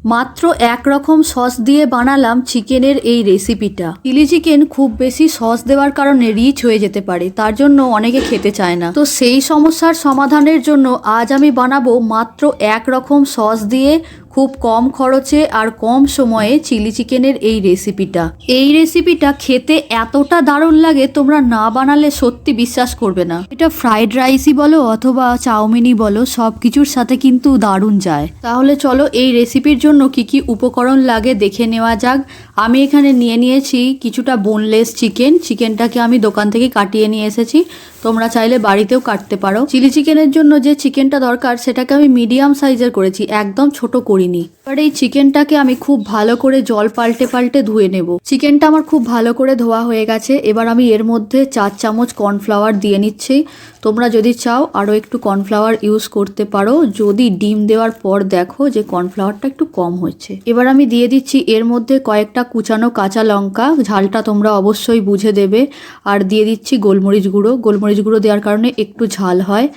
মাত্র এক রকম সস দিয়ে বানালাম চিকেনের এই রেসিপিটা। চিলি চিকেন খুব বেশি সস দেওয়ার কারণে রিচ হয়ে যেতে পারে, তার জন্য অনেকে খেতে চায় না। তো সেই সমস্যার সমাধানের জন্য আজ আমি বানাবো মাত্র এক রকম সস দিয়ে খুব কম খরচে আর কম সময়ে চিলি চিকেনের এই রেসিপিটা। এই রেসিপিটা খেতে এতটা দারুণ লাগে, তোমরা না বানালে সত্যি বিশ্বাস করবে না। এটা ফ্রাইড রাইসই বলো অথবা চাউমিনই বলো, সব কিছুর সাথে কিন্তু দারুণ যায়। তাহলে চলো এই রেসিপির জন্য কি কি উপকরণ লাগে দেখে নেওয়া যাক। আমি এখানে নিয়ে নিয়েছি কিছুটা বোনলেস চিকেন। চিকেনটাকে আমি দোকান থেকে কাটিয়ে নিয়ে এসেছি, তোমরা চাইলে বাড়িতেও কাটতে পারো। চিলি চিকেনের জন্য যে চিকেনটা দরকার সেটাকে আমি মিডিয়াম সাইজের করেছি, একদম ছোট করিনি। এবার এই চিকেনটাকে আমি খুব ভালো করে জল পাল্টে পাল্টে ধুয়ে নেব। চিকেনটা আমার খুব ভালো করে ধোয়া হয়ে গেছে। এবার আমি এর মধ্যে 4 চামচ কর্নফ্লাওয়ার দিয়ে নিচ্ছি। তোমরা যদি চাও আরও একটু কর্নফ্লাওয়ার ইউজ করতে পারো, যদি ডিম দেওয়ার পর দেখো যে কর্নফ্লাওয়ারটা একটু কম হয়েছে। এবার আমি দিয়ে দিচ্ছি এর মধ্যে কয়েকটা কুচানো কাঁচা লঙ্কা, ঝালটা তোমরা অবশ্যই বুঝে দেবে। আর দিয়ে দিচ্ছি গোলমরিচ গুঁড়ো। গোলমরিচ গুঁড়ো দেওয়ার কারণে একটু ঝাল হয়।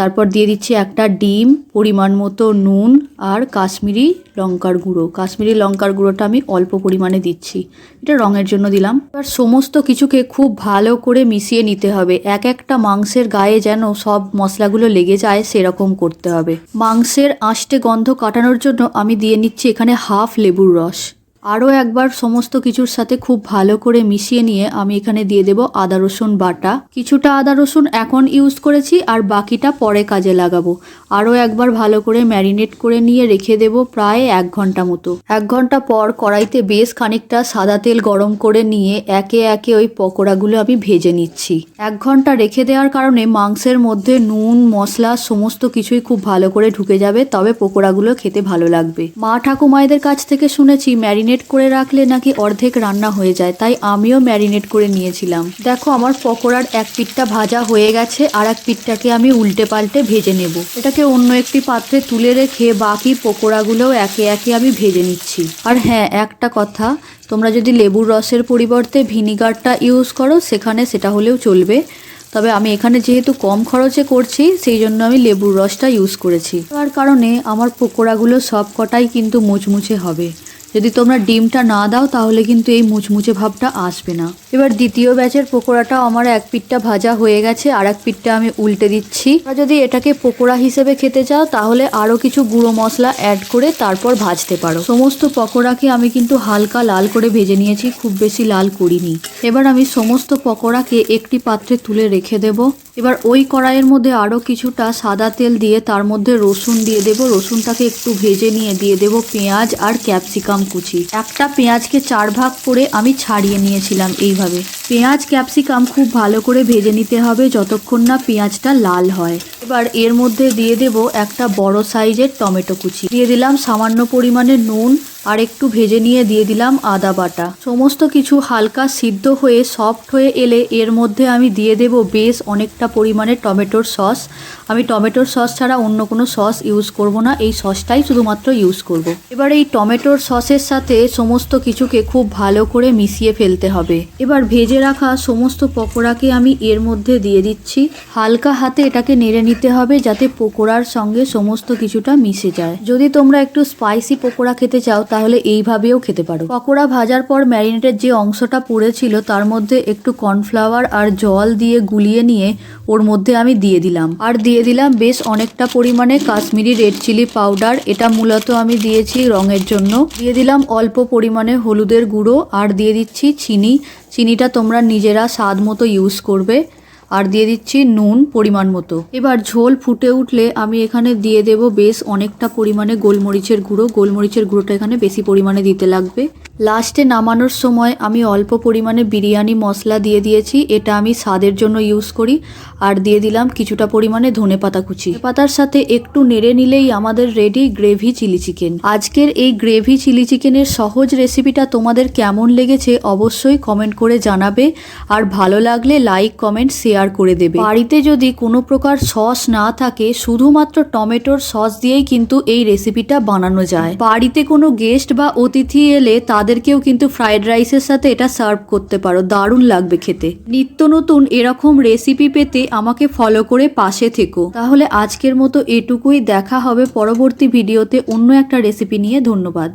তারপর দিয়ে দিচ্ছি একটা ডিম, পরিমাণ মতো নুন আর কাশ্মীরি লঙ্কার গুঁড়ো। কাশ্মীরি লঙ্কার গুঁড়োটা আমি অল্প পরিমাণে দিচ্ছি, এটা রঙের জন্য দিলাম। এবার সমস্ত কিছুকে খুব ভালো করে মিশিয়ে নিতে হবে। এক একটা মাংসের গায়ে যেন সব মশলাগুলো লেগে যায় সেরকম করতে হবে। মাংসের আষ্টে গন্ধ কাটানোর জন্য আমি দিয়ে নিচ্ছি এখানে হাফ লেবুর রস। আরও একবার সমস্ত কিছুর সাথে খুব ভালো করে মিশিয়ে নিয়ে আমি এখানে দিয়ে দেব আদা রসুন বাটা। কিছুটা আদা রসুন এখন ইউজ করেছি আর বাকিটা পরে কাজে লাগাবো। আরও একবার ভালো করে ম্যারিনেট করে নিয়ে রেখে দেব প্রায় 1 ঘন্টা মতো। 1 ঘন্টা পর কড়াইতে বেশ খানিকটা সাদা তেল গরম করে নিয়ে একে একে ওই পকোড়াগুলো আমি ভেজে নিচ্ছি। 1 ঘন্টা রেখে দেওয়ার কারণে মাংসের মধ্যে নুন মশলা সমস্ত কিছুই খুব ভালো করে ঢুকে যাবে, তবে পকোড়াগুলো খেতে ভালো লাগবে। মা ঠাকুমাইদের কাছ থেকে শুনেছি ম্যারিনেট করে রাখলে নাকি অর্ধেক রান্না হয়ে যায়, তাই আমিও ম্যারিনেট করে নিয়েছিলাম। দেখো আমার পকোড়ার এক পিঠটা ভাজা হয়ে গেছে, আর এক পিঠটাকে আমি উল্টে পাল্টে ভেজে নেব। এটাকে অন্য একটি পাত্রে তুলে রেখে বাকি পকোড়াগুলোও একে একে আমি ভেজে নিচ্ছি। আর হ্যাঁ, একটা কথা, তোমরা যদি লেবুর রসের পরিবর্তে ভিনিগারটা ইউজ করো সেখানে সেটা হলেও চলবে, তবে আমি এখানে যেহেতু কম খরচে করছি সেই জন্য আমি লেবুর রসটা ইউজ করেছি। তার কারণে আমার পকোড়াগুলো সব কটাই কিন্তু মুচমুচে হবে। যদি তোমরা ডিমটা না দাও তাহলে কিন্তু এই মুচমুচে ভাবটা আসবে না। এবার দ্বিতীয় ব্যাচের পকোড়াটাও আমার এক পিঠটা ভাজা হয়ে গেছে, আর এক পিঠটা আমি উল্টে দিচ্ছি। যদি এটাকে পকোড়া হিসেবে খেতে চাও তাহলে আরও কিছু গুঁড়ো মশলা অ্যাড করে তারপর ভাজতে পারো। সমস্ত পকোড়াকে আমি কিন্তু হালকা লাল করে ভেজে নিয়েছি, খুব বেশি লাল করিনি। এবার আমি সমস্ত পকোড়াকে একটি পাত্রে তুলে রেখে দেব। এবার ওই কড়াইয়ের মধ্যে আরও কিছুটা সাদা তেল দিয়ে তার মধ্যে রসুন দিয়ে দেব। রসুনটাকে একটু ভেজে নিয়ে দিয়ে দেব পেঁয়াজ আর ক্যাপসিকাম কুচি। একটা পেঁয়াজকে 4 ভাগ করে আমি ছাড়িয়ে নিয়েছিলাম এইভাবে। পেঁয়াজ ক্যাপসিকাম খুব ভালো করে ভেজে নিতে হবে যতক্ষণ না পেঁয়াজটা লাল হয়। এবার এর মধ্যে দিয়ে দেব একটা বড় সাইজের টমেটো কুচি, দিয়ে দিলাম সামান্য পরিমাণে নুন, আর একটু ভেজে নিয়ে দিয়ে দিলাম আদা বাটা। সমস্ত কিছু হালকা সিদ্ধ হয়ে সফট হয়ে এলে এর মধ্যে আমি দিয়ে দেব বেশ অনেকটা পরিমাণে টমেটোর সস। আমি টমেটোর সস ছাড়া অন্য কোনো সস ইউজ করব না, এই সসটাই শুধুমাত্র ইউজ করব। এবার এই টমেটোর সসের সাথে সমস্ত কিছুকে খুব ভালো করে মিশিয়ে ফেলতে হবে। এবার ভেজে রাখা সমস্ত পকোড়াকে আমি এর মধ্যে দিয়ে দিচ্ছি। হালকা হাতে এটাকে নেড়ে নিতে হবে যাতে পকোড়ার সঙ্গে সমস্ত কিছুটা মিশে যায়। যদি তোমরা একটু স্পাইসি পকোড়া খেতে চাও তাহলে এইভাবেও খেতে পারো। পকোড়া ভাজার পর ম্যারিনেটের যে অংশটা পড়েছিল তার মধ্যে একটু কর্নফ্লাওয়ার আর জল দিয়ে গুলিয়ে নিয়ে ওর মধ্যে আমি দিয়ে দিলাম। আর দিয়ে দিলাম বেশ অনেকটা পরিমাণে কাশ্মীরি রেড চিলি পাউডার, এটা মূলত আমি দিয়েছি রঙের জন্য। দিয়ে দিলাম অল্প পরিমাণে হলুদের গুঁড়ো, আর দিয়ে দিচ্ছি চিনি। চিনিটা তোমরা নিজেরা স্বাদ মতো ইউজ করবে। আর দিয়ে দিচ্ছি নুন পরিমাণ মতো। এবার ঝোল ফুটে উঠলে আমি এখানে দিয়ে দেব বেশ অনেকটা পরিমাণে গোলমরিচের গুঁড়ো। গোলমরিচের গুঁড়োটা এখানে বেশি পরিমাণে দিতে লাগবে। লাস্টে নামানোর সময় আমি অল্প পরিমাণে বিরিয়ানি মশলা দিয়ে দিয়েছি, এটা আমি স্বাদের জন্য ইউজ করি। আর দিয়ে দিলাম কিছুটা পরিমাণে ধনেপাতা কুচি। পাতার সাথে একটু নেড়ে নিলেই আমাদের রেডি গ্রেভি চিলি চিকেন। আজকের এই গ্রেভি চিলি চিকেনের সহজ রেসিপিটা তোমাদের কেমন লেগেছে অবশ্যই কমেন্ট করে জানাবে, আর ভালো লাগলে লাইক কমেন্ট শেয়ার করে দেবে। বাড়িতে যদি কোনো প্রকার সস না থাকে শুধুমাত্র টমেটোর সস দিয়েই কিন্তু এই রেসিপিটা বানানো যায়। বাড়িতে কোনো গেস্ট বা অতিথি এলে তাদের তাদেরকেও কিন্তু ফ্রাইড রাইসের সাথে এটা সার্ভ করতে পারো, দারুণ লাগবে খেতে। নিত্য নতুন এরকম রেসিপি পেতে আমাকে ফলো করে পাশে থেকো। তাহলে আজকের মতো এটুকুই, দেখা হবে পরবর্তী ভিডিওতে অন্য একটা রেসিপি নিয়ে। ধন্যবাদ।